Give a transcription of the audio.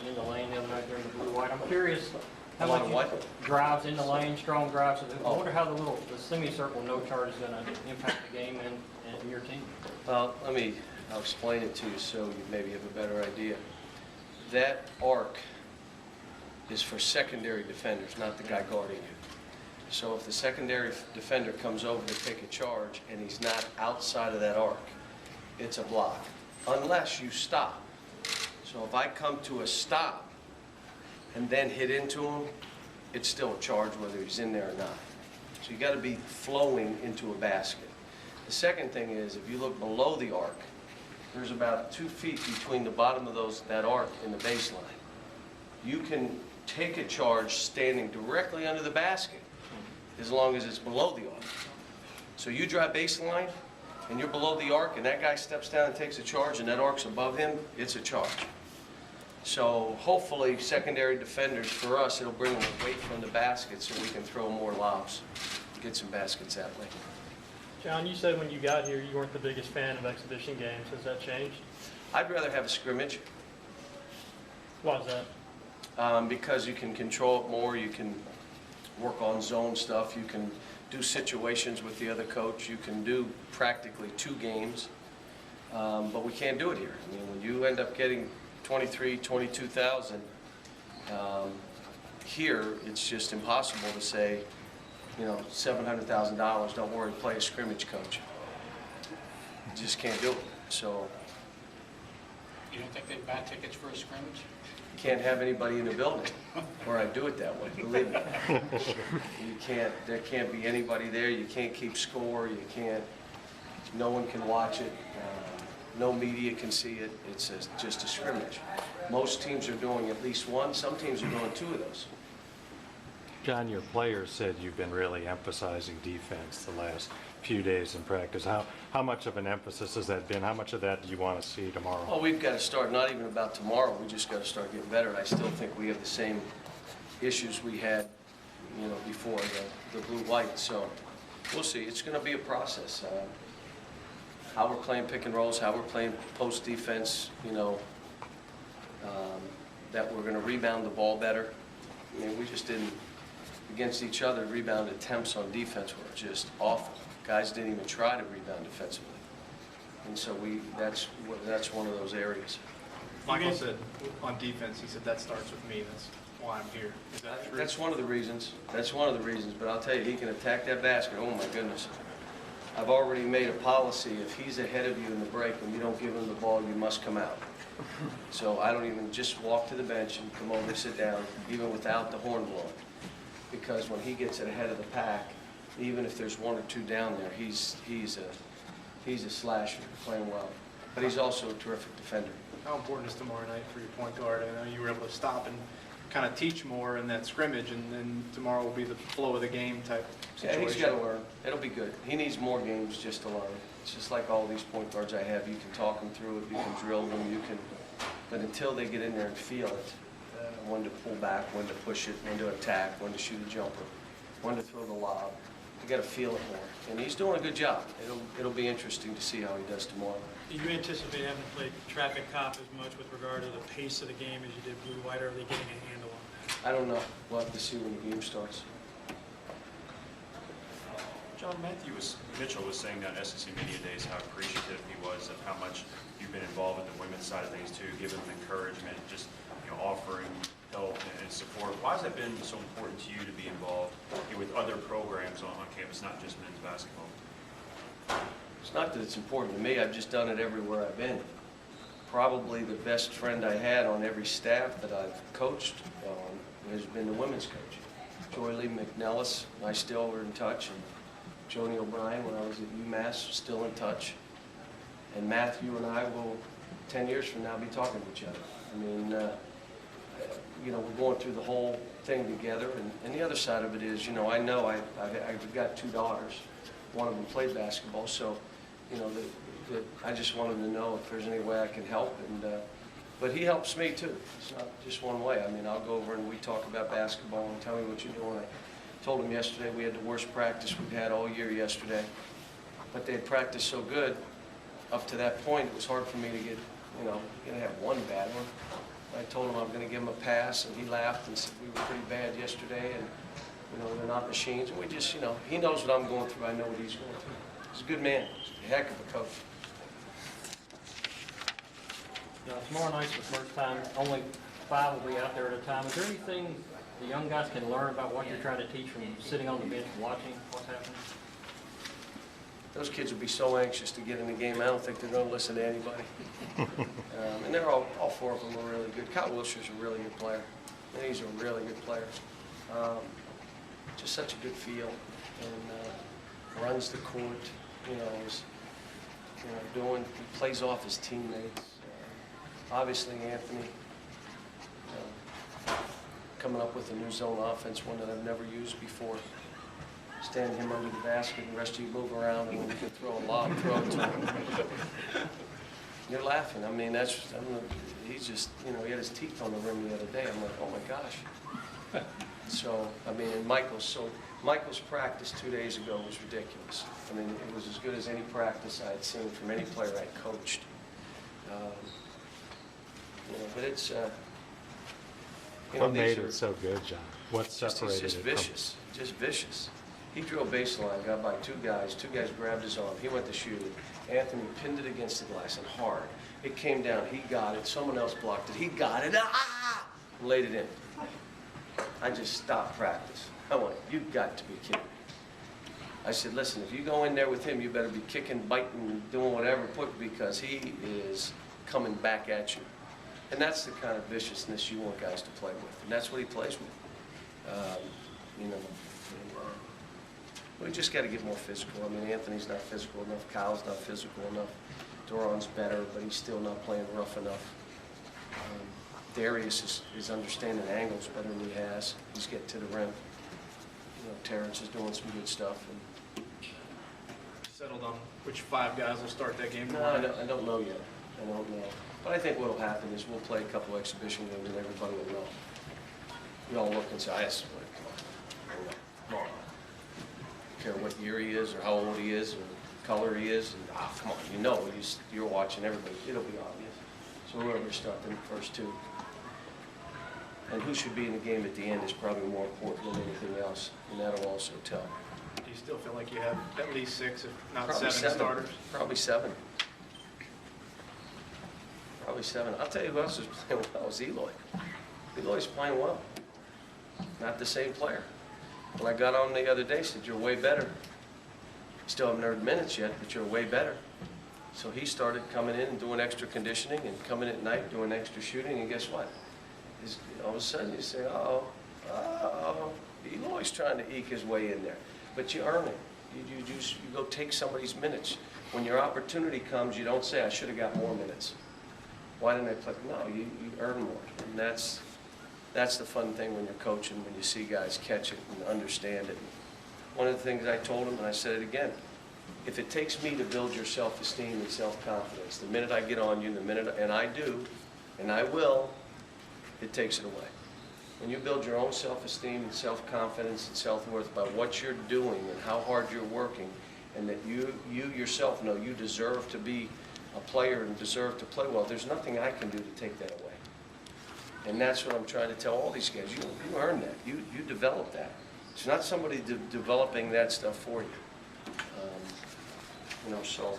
in the lane the other night during the blue white. I'm curious how A lot much of what? drives in the lane, strong drives. I wonder how the semicircle no charge is going to impact the game and your team. Well, I'll explain it to you so you maybe have a better idea. That arc is for secondary defenders, not the guy guarding you. So if the secondary defender comes over to take a charge and he's not outside of that arc, it's a block, unless you stop. So if I come to a stop and then hit into him, it's still a charge whether he's in there or not. So you got to be flowing into a basket. The second thing is, if you look below the arc, there's about 2 feet between the bottom of that arc and the baseline. You can take a charge standing directly under the basket as long as it's below the arc. So you drive baseline and you're below the arc and that guy steps down and takes a charge and that arc's above him, it's a charge. So hopefully secondary defenders, for us, it'll bring them away from the basket so we can throw more lobs, get some baskets that way. John, you said when you got here you weren't the biggest fan of exhibition games. Has that changed? I'd rather have a scrimmage. Why is that? Because you can control it more, you can work on zone stuff, you can do situations with the other coach, you can do practically 2 games, but we can't do it here. I mean, when you end up getting 22,000, here it's just impossible to say, you know, $700,000, don't worry, play a scrimmage coach. You just can't do it. So You don't think they'd buy tickets for a scrimmage? can't have anybody in the building, or I'd do it that way, believe me. There can't be anybody there, you can't keep score, you can't, no one can watch it, no media can see it, it's just a scrimmage. Most teams are doing at least one, some teams are doing 2 of those. John, your players said you've been really emphasizing defense the last few days in practice. How much of an emphasis has that been? How much of that do you want to see tomorrow? Well, we've got to start, not even about tomorrow, we just got to start getting better. I still think we have the same issues we had, you know, before the blue-white, so we'll see. It's going to be a process. How we're playing pick and rolls, how we're playing post defense, you know, that we're going to rebound the ball better. I mean, we just didn't, against each other, rebound attempts on defense were just awful. Guys didn't even try to rebound defensively. And so that's one of those areas. Michael said on defense, he said that starts with me. That's why I'm here. Is that true? That's one of the reasons. That's one of the reasons. But I'll tell you, he can attack that basket. Oh my goodness. I've already made a policy. If he's ahead of you in the break and you don't give him the ball, you must come out. So I don't even just walk to the bench and come over and sit down, even without the horn blowing. Because when he gets it ahead of the pack, even if there's 1 or 2 down there, he's a slasher playing well. But he's also a terrific defender. How important is tomorrow night for your point guard? I know you were able to stop and kind of teach more in that scrimmage, and then tomorrow will be the flow of the game type situation. Yeah, he's got to learn. It'll be good. He needs more games just to learn. It's just like all these point guards I have. You can talk them through it, you can drill them, you can, but until they get in there and feel it, when to pull back, when to push it, when to attack, when to shoot a jumper, when to throw the lob, you got to feel it more. And he's doing a good job. It'll be interesting to see how he does tomorrow. Do you anticipate having to play traffic cop as much with regard to the pace of the game as you did blue-white, or are they getting a handle on that? I don't know. We'll have to see when the game starts. John, Mitchell was saying on SEC Media Days how appreciative he was of how much you've been involved with the women's side of things too, giving them encouragement, just offering help and support. Why has that been so important to you to be involved with other programs on campus, not just men's basketball? It's not that it's important to me. I've just done it everywhere I've been. Probably the best friend I had on every staff that I've coached has been the women's coach. Joy Lee McNellis, I still are in touch, and Joni O'Brien when I was at UMass, still in touch. And Matthew and I will, 10 years from now, be talking to each other. I mean, you know, we're going through the whole thing together. And the other side of it is, you know I've got 2 daughters. One of them played basketball, so, you know, I just want them to know if there's any way I can help. But he helps me too. It's not just one way. I mean, I'll go over and we talk about basketball and tell me what you're doing. I told him yesterday we had the worst practice we've had all year yesterday. But they had practiced so good up to that point, it was hard for me to get, you know, you're going to have one bad one. I told him I'm going to give him a pass, and he laughed and said we were pretty bad yesterday, and they're not machines. And we just, he knows what I'm going through. I know what he's going through. He's a good man. He's a heck of a coach. Tomorrow night's the first time, only 5 will be out there at a time. Is there anything the young guys can learn about what you're trying to teach from sitting on the bench watching what's happening? Those kids will be so anxious to get in the game, I don't think they're going to listen to anybody. And they're all 4 of them are really good. Kyle Wilshire's a really good player. And he's a really good player. Just such a good feel, and runs the court, is, he plays off his teammates. Obviously, Anthony, coming up with a new zone offense, one that I've never used before. Stand him under the basket, and the rest of you move around, and when you can throw a lob, throw it to him. You're laughing. I mean, he's just, he had his teeth on the rim the other day. I'm like, oh my gosh. So, I mean, and Michael's practice 2 days ago was ridiculous. I mean, it was as good as any practice I had seen from any player I coached. But it's, What made it so good, John? What separated he's just it vicious, just vicious. He drew a baseline, got by 2 guys. 2 guys grabbed his arm. He went to shoot it. Anthony pinned it against the glass and hard. It came down. He got it. Someone else blocked it. He got it. And laid it in. I just stopped practice. I went, you've got to be kidding me. I said, listen, if you go in there with him, you better be kicking, biting, doing whatever, because he is coming back at you. And that's the kind of viciousness you want guys to play with. And that's what he plays with. We just got to get more physical. I mean, Anthony's not physical enough. Kyle's not physical enough. Doron's better, but he's still not playing rough enough. Darius is understanding angles better than he has. He's getting to the rim. Terrence is doing some good stuff. And Settled on which 5 guys will start that game no, tomorrow? I don't know yet. I don't know. But I think what will happen is we'll play a couple exhibition games and everybody will know. We all look and say, come on. I don't care what year he is or how old he is or color he is. And, come on, you're watching everybody. It'll be obvious. So whoever starts in the first 2. And who should be in the game at the end is probably more important than anything else. And that'll also tell. Do you still feel like you have at least 6, if not Probably 7 starters? Probably 7. Probably 7. I'll tell you who else is playing well is Eloy. Eloy's playing well. Not the same player. When I got on the other day, he said, you're way better. Still haven't earned minutes yet, but you're way better. So he started coming in and doing extra conditioning and coming at night doing extra shooting, and guess what? All of a sudden you say, Eloy's trying to eke his way in there. But you earn it. You go take somebody's minutes. When your opportunity comes, you don't say, I should have got more minutes. Why didn't I play? No, you earn more. And that's the fun thing when you're coaching, when you see guys catch it and understand it. One of the things I told him, and I said it again, if it takes me to build your self-esteem and self-confidence, the minute I get on you, and I do, and I will, it takes it away. When you build your own self-esteem and self-confidence and self-worth by what you're doing and how hard you're working, and that you yourself know you deserve to be a player and deserve to play well, there's nothing I can do to take that away. And that's what I'm trying to tell all these guys. You earn that. You develop that. It's not somebody developing that stuff for you. So